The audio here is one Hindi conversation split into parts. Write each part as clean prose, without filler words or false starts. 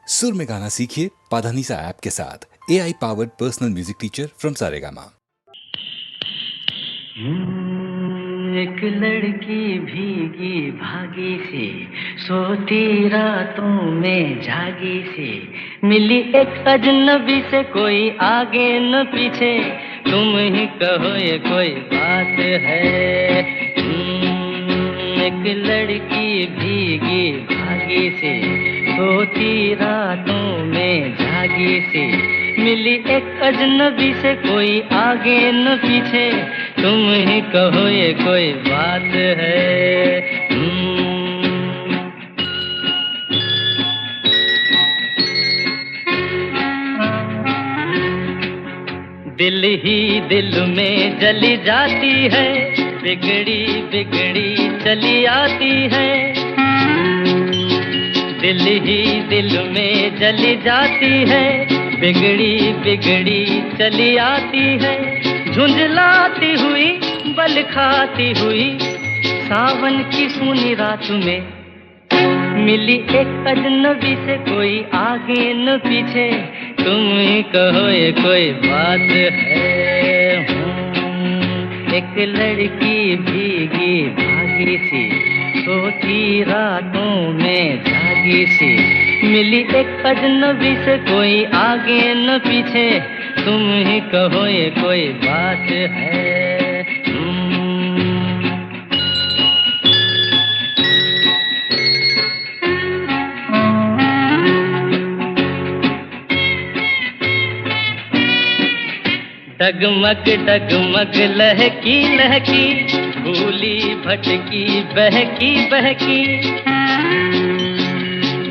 सुर में गाना सीखिए पाधानीसा ऐप के साथ। AI powered personal music teacher from Saregama. एक लड़की भीगी भागी सी सोती रातों में जागी सी मिली एक अजनबी से, कोई आगे न पीछे, तुम ही कहो ये कोई बात है। एक लड़की भीगी भागी सी सोती रातों में जागी सी मिली एक अजनबी से, कोई आगे न पीछे, तुम ही कहो ये कोई बात है। दिल ही दिल में जली जाती है, बिगड़ी बिगड़ी चली आती है। दिल ही दिल में जली जाती है, बिगड़ी बिगड़ी चली आती है। झुंझलाती हुई बल खाती हुई सावन की सूनी रात में मिली एक अजनबी से, कोई आगे न पीछे, तुम ही कहो ये कोई बात है। एक लड़की भीगी भागी सी सोती रातों में जागी सी मिली एक अजनबी से, कोई आगे न पीछे, तुम ही कहो ये कोई बात है। डगमग डगमग लहकी लहकी भूली भटकी बहकी बहकी।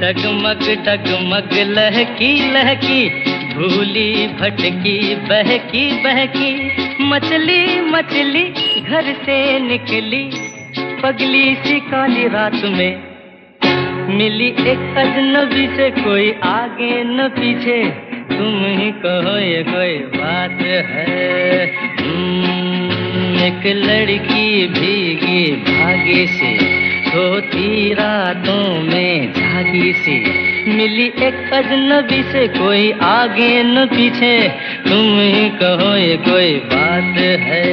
डगमग डगमग लहकी लहकी भूली भटकी बहकी बहकी। मछली मछली घर से निकली पगली सी काली रात में मिली एक अजनबी से, कोई आगे न पीछे, तुम ही कहो ये कोई बात है। एक लड़की भीगी भागी सी सोती रातों में जागी सी मिली एक अजनबी से, कोई आगे न पीछे, तुम ही कहो ये कोई बात है।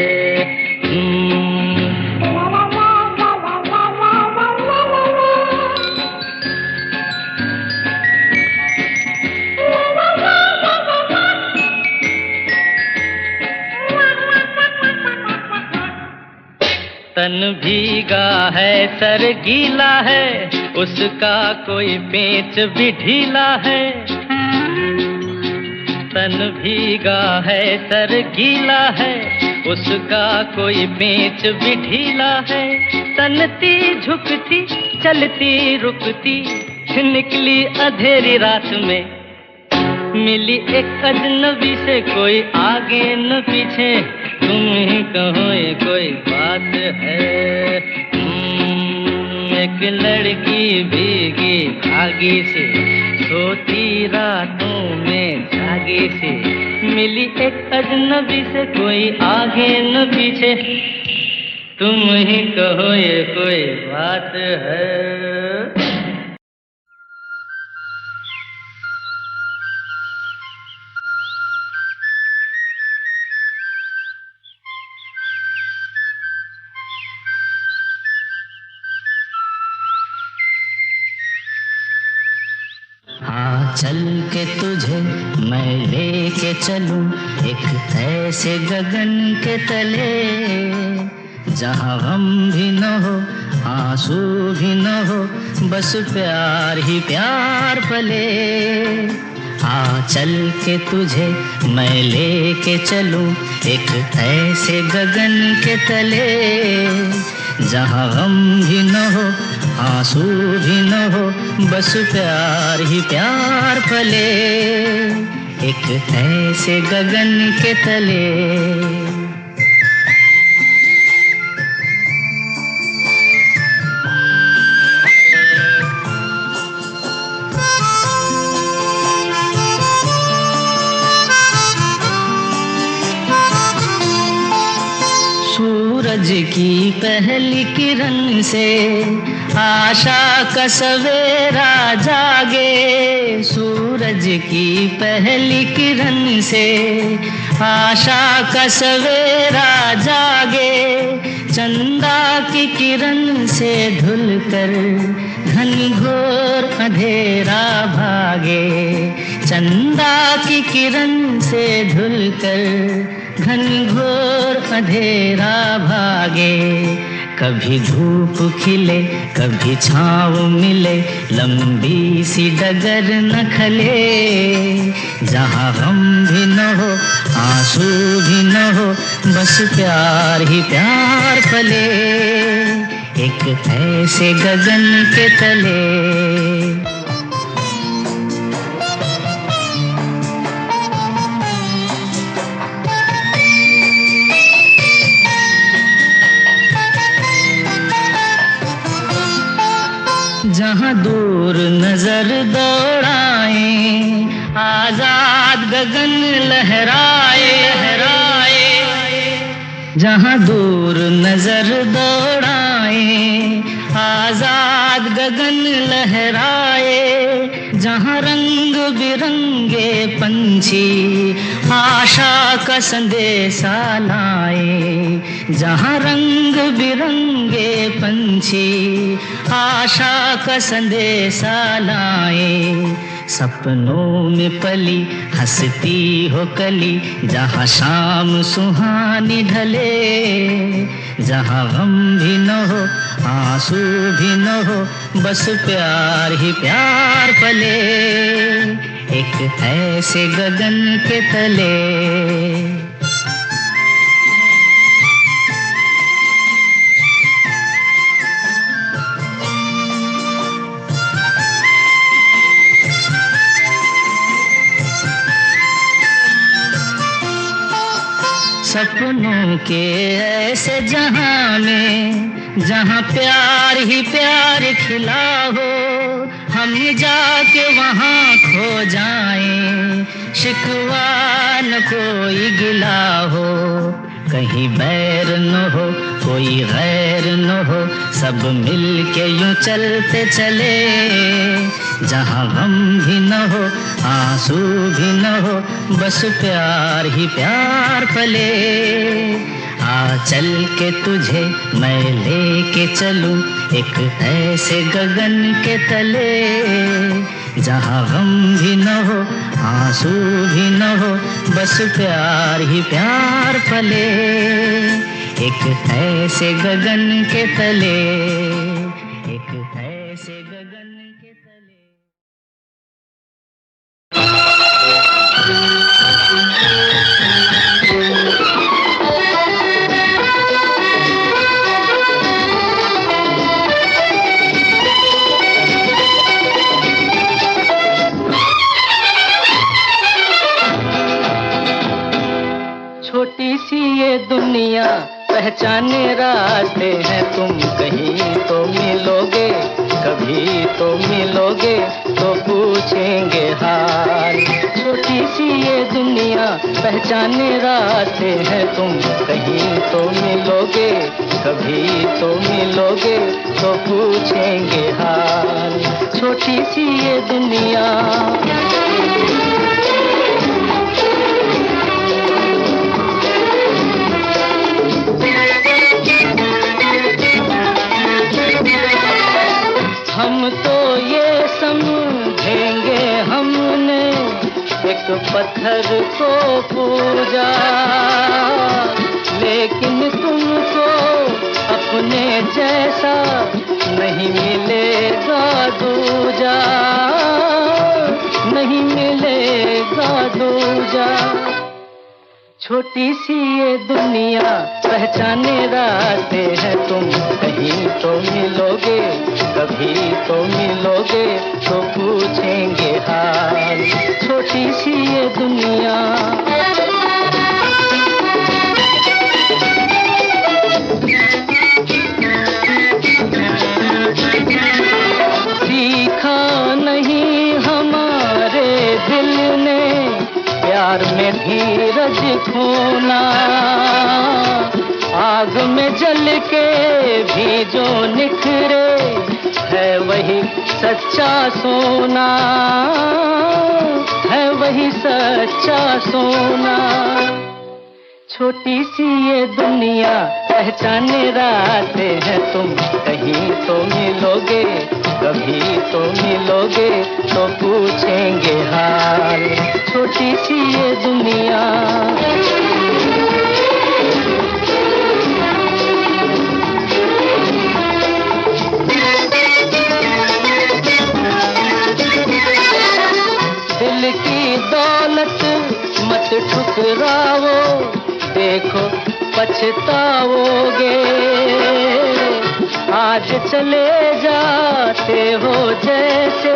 तन भीगा है सर गीला है, उसका कोई पेच भी ढीला है। तन भीगा है सर गीला है, उसका कोई पेच भी ढीला है। तनती झुकती चलती रुकती निकली अंधेरी रात में मिली एक अजनबी से, कोई आगे न पीछे, तुम ही कहो ये कोई बात है। एक लड़की भीगी भागी सी सोती रातों में जागी सी मिली एक अजनबी से, कोई आगे न पीछे, तुम ही कहो ये कोई बात है। चल के तुझे मैं लेके चलूं एक ऐसे गगन के तले, जहां गम भी न हो आंसू भी न हो, बस प्यार ही प्यार पले। चल के तुझे मैं लेके चलूं एक ऐसे गगन के तले, जहां गम भी न हो आंसू भी न हो, बस प्यार ही प्यार पले। एक ऐसे गगन के तले। सूरज की पहली किरण से आशा का सवेरा जागे। सूरज की पहली किरण से आशा का सवेरा जागे, चंदा की किरण से ढुलकर घनघोर अंधेरा भागे, चंदा की किरण से ढुलकर घनघोर अंधेरा भागे। कभी धूप खिले कभी छाँव मिले, लंबी सी डगर न खले, जहाँ गम भी न हो आंसू भी न हो, बस प्यार ही प्यार पले, एक ऐसे गगन के तले। जहाँ दूर नजर दौड़ाए, आजाद गगन लहराए, जहाँ दूर नजर दौड़ाए, आजाद गगन लहराए, जहाँ रंग बिरंगे पंछी आशा का संदेशा लाए, जहाँ रंग बिरंगे पंछी आशा का संदेशा लाए। सपनों में पली हंसती हो कली, जहाँ शाम सुहानी ढले, जहाँ गम भी न हो आंसू भी न हो, बस प्यार ही प्यार पले, एक ऐसे गगन के तले। सपनों के ऐसे जहां में, जहां प्यार ही प्यार खिला हो, हम जाके वहां खो जाएं, शिकवा न कोई गिला हो, कहीं बैर न हो कोई गैर न हो, सब मिल के यूं चलते चले, जहाँ गम भी न हो आंसू भी न हो, बस प्यार ही प्यार पले। आ चल के तुझे मैं लेके चलूं एक ऐसे गगन के तले, जहाँ गम भी न हो आंसू भी न हो, बस प्यार ही प्यार पले, एक ऐसे गगन के तले, एक ऐसे गगन के तले। छोटी सी ये दुनिया पहचाने रास्ते हैं, तुम कहीं तो मिलोगे, कभी तो मिलोगे तो पूछेंगे हाल। छोटी सी ये दुनिया पहचाने रास्ते हैं, तुम कहीं तो मिलोगे, कभी तो मिलोगे तो पूछेंगे हाल। छोटी सी ये दुनिया हम तो ये समझेंगे हमने एक पत्थर को पूजा, लेकिन तुमको अपने जैसा नहीं मिलेगा दूजा, नहीं मिलेगा दूजा। छोटी सी ये दुनिया पहचाने रास्ते हैं, तुम कहीं तो मिलोगे, कभी तो मिलोगे तो पूछेंगे हाल। छोटी सी ये दुनिया सीखा नहीं हमारे दिल ने प्यार में धीरज खोना, आग में जल के भी जो निखरे है वही सच्चा सोना। सच्चा सोना। छोटी सी ये दुनिया पहचाने रास्ते हैं तुम, कहीं तो मिलोगे, कभी तो मिलोगे, तो पूछेंगे हाल। छोटी सी ये दुनिया। दिल की दौलत मत ठुकराओ, देखो पछताओगे। आज चले जाते हो जैसे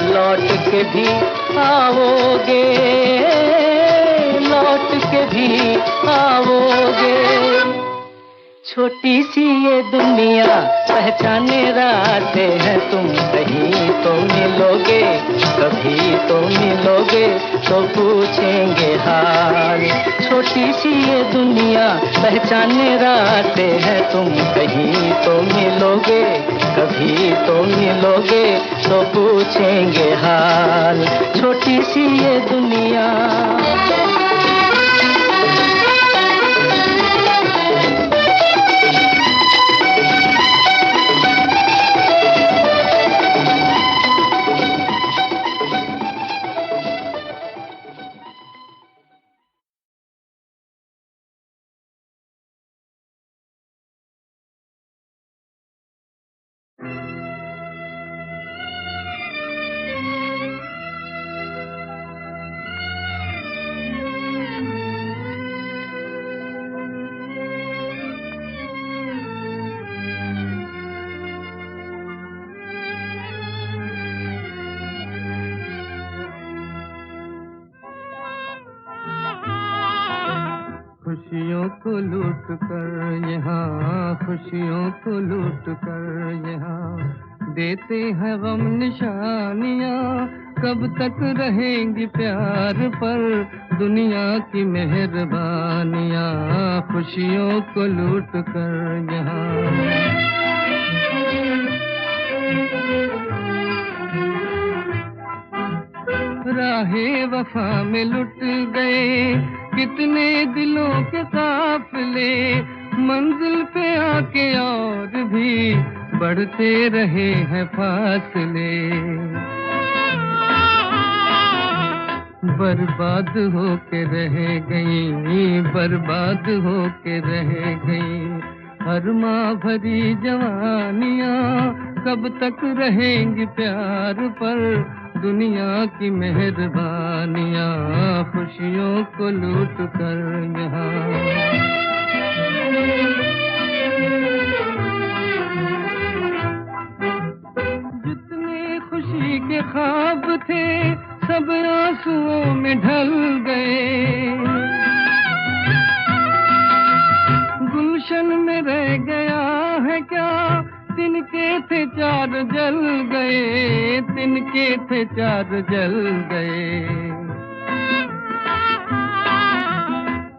लौट के भी आओगे, लौट के भी आओगे। छोटी सी ये दुनिया पहचाने रास्ते हैं तुम, कहीं तो मिलोगे, कभी तो मिलोगे, तो पूछेंगे हाल। छोटी सी ये दुनिया पहचाने रास्ते हैं तुम, कहीं तो मिलोगे, कभी तो मिलोगे, तो पूछेंगे हाल। छोटी सी ये दुनिया। खुशियों को लूट कर यहाँ, खुशियों को लूट कर यहाँ, देते हैं गम निशानियाँ। कब तक रहेंगी प्यार पर दुनिया की मेहरबानियाँ। खुशियों को लूट कर यहाँ। राहे वफा में लुट गए कितने दिलों के काफिले, मंजिल पे आके और भी बढ़ते रहे हैं फासले। बर्बाद होके रह गई, बर्बाद होके रह गई हर माँ भरी जवानियाँ। कब तक रहेंगी प्यार पर दुनिया की मेहरबानियाँ। खुशियों को लूट कर यहाँ। जितने खुशी के ख्वाब थे सब आंसुओं में ढल गए। गुलशन में रह गया है क्या, तिनके थे चार जल गए, तिनके थे चार जल गए।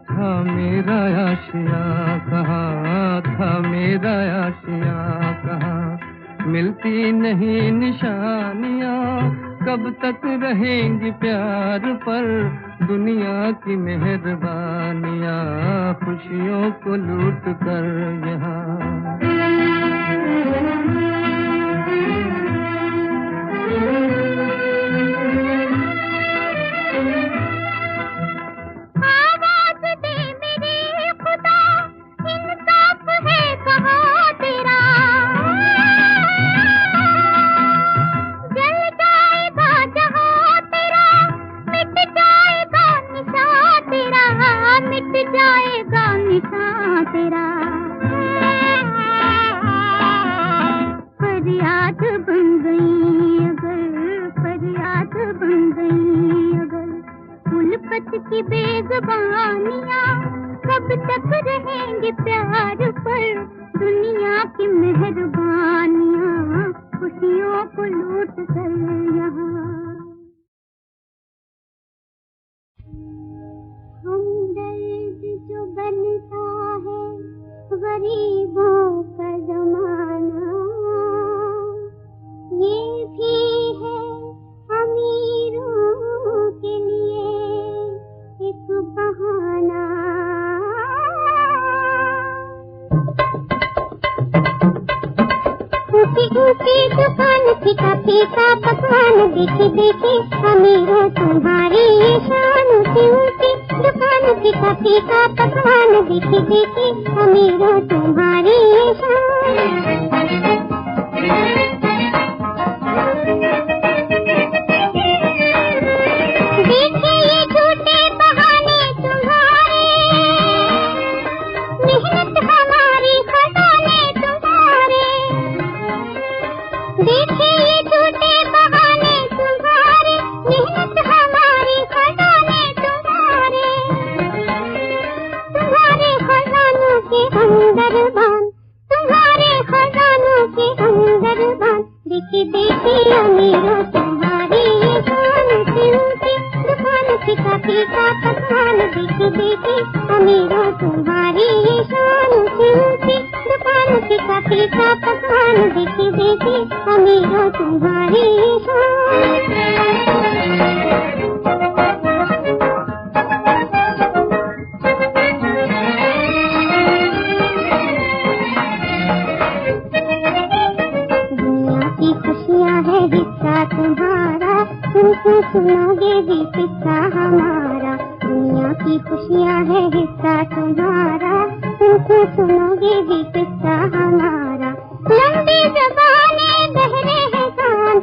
था मेरा आशिया कहाँ, था मेरा आशिया कहाँ, मिलती नहीं निशानियाँ। कब तक रहेंगी प्यार पर दुनिया की मेहरबानियाँ। खुशियों को लूट कर यहाँ। फरियाद बन गई अगर, फरियाद बन गई अगर उल्फत की बेज़बानियाँ। कब तक रहेंगे प्यार पर दुनिया की मेहरबानियाँ। खुशियों को लूट कर यहाँ। हमदर्द जो बनता है गरीबों का जमाना, ये भी है अमीरों के लिए। दुकान फीका फीका पकवान देखी देखी अमीरों तुम्हारी ये शान ऊंची ऊंची दुकान फीका फीका पकवान देखी देखी अमीरों तुम्हारी ये शान। देखे ये झूठे बहाने तुम्हारे मेहनत हमारी खजाने तुम्हारे देखे ये झूठे बहाने तुम्हारे मेहनत हमारी खजाने तुम्हारे तुम्हारे खजानों के अंदर बान तुम्हारे खजानों के अंदर बान देखी देखी अमीरों तुम्हारी ये शान ऊंची ऊंची दुकान फीका फीका पकवान देखी देखी अमीरों तुम्हारी ये शान ऊंची ऊंची दुकान फीका फीका पकवान देखी देखी अमीरों तुम्हारी ये शान। दुनिया की खुशियाँ है हिस्सा तुम्हारा तुमको सुनोगे भी किस्सा हमारा दुनिया की खुशियाँ है हिस्सा तुम्हारा तुमको सुनोगे भी किस्सा हमारा। लंबी ज़बानें बहरे हैं कान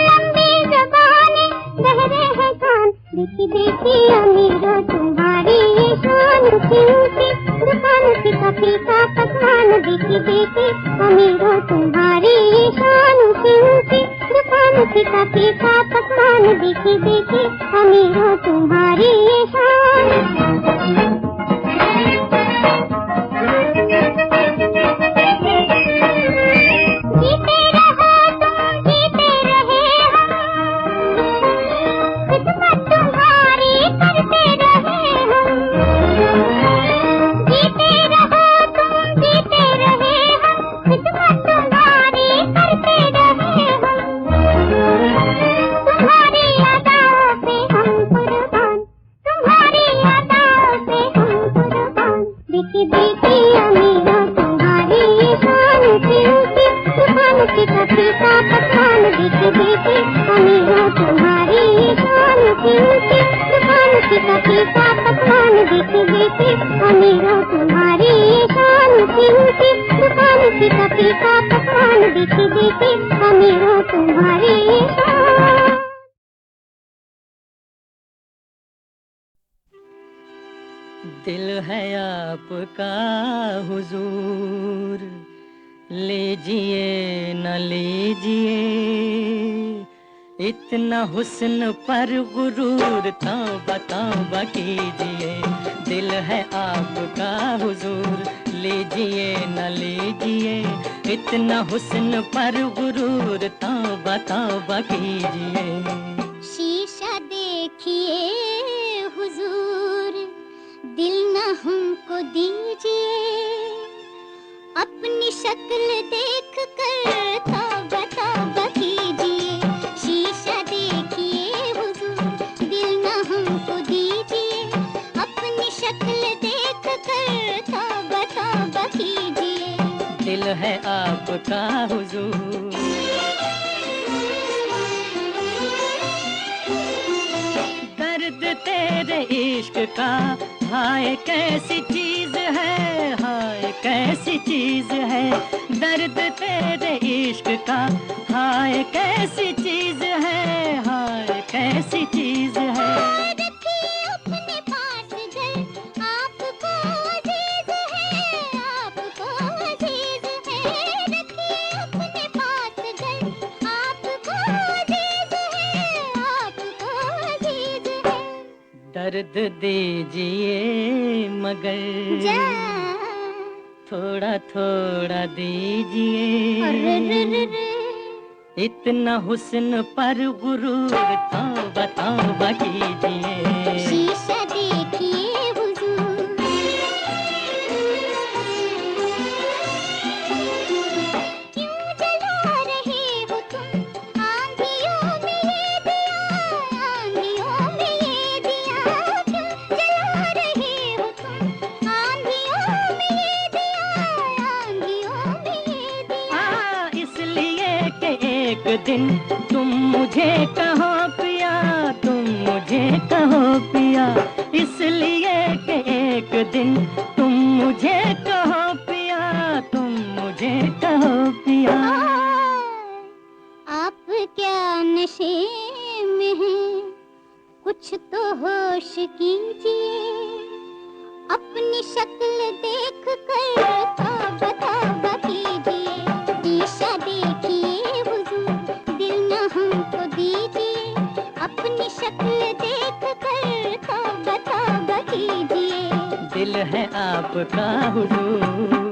लंबी ज़बानें बहरे हैं कान देखी देखी अमीरों तुम्हारी ये शान ऊंची ऊंची दुकान फीका फीका पकवान देखी देखी अमीरों तुम्हारी ये शान ऊंची ऊंची दुकान फीका फीका पकवान देखी देखी अमीरों तुम्हारी ये शान। जीते रहो तुम जीते रहे हम खिदमत तुम्हारी करते रहे हम जीते रहो तुम जीते रहे हम खिदमत तुम्हारी करते रहे हम तुम्हारी अदाओं पे हम कुर्बान तुम्हारी अदाओं पे हम कुर्बान देखी देखी अमीरों तुम्हारी ये शान ऊंची ऊंची दुकान फीका फीका पकवान देखी देखी अमीरों तुम्हारी ये शान ऊंची ऊंची दुकान फीका फीका पकवान देखी देखी अमीरों तुम्हारी ये शान ऊंची ऊंची दुकान फीका फीका पकवान देखी देखी अमीरों तुम्हारी ये शान। दिल है आपका हुजूर लीजिए न लीजिए इतना हुस्न पर गुरूर तौबा तौबा कीजिए। दिल है आपका हुजूर लीजिए न लीजिए इतना हुस्न पर गुरूर तौबा तौबा कीजिए। शीशा देखिए हुजूर दिल न हमको दीजिए अपनी शक्ल देख कर तौबा तौबा कीजिए। शीशा देखिए हुजूर दिल न हमको दीजिए अपनी शक्ल देख कर तौबा तौबा कीजिए। दिल है आपका हुजूर दर्द तेरे इश्क का हाय कैसी चीज है हाय कैसी चीज है दर्द तेरे इश्क का हाय कैसी चीज है हाय कैसी चीज है। रखिए अपने पास घर आपको अजीज है आपको अजीज है रखिए अपने पास घर आपको अजीज है आपको अजीज है। दर्द दीजिए मगर थोड़ा थोड़ा दीजिए इतना हुस्न पर गुरूर तौबा तौबा कीजिए। शीशा देखिए हुजूर क्यों जला रहे हो तुम आंधियों में ये दिया आंधियों में ये दिया क्यों जला रहे हो तुम आंधियों में ये दिया आंधियों में ये दिया। इसलिए कि दिन तुम मुझे कहो पिया, तुम मुझे कहो पिया, इसलिए कि एक दिन तुम मुझे कहो पिया, तुम मुझे कहो पिया। आप क्या नशे में हैं, कुछ तो होश कीजिए, अपनी शक्ल देख कर तौबा तौबा कीजिए। शीशा देखिए हुजूर, दिल न हमको दीजिए, अपनी शक्ल देख कर तौबा तौबा कीजिए। दिल है आपका हुजूर,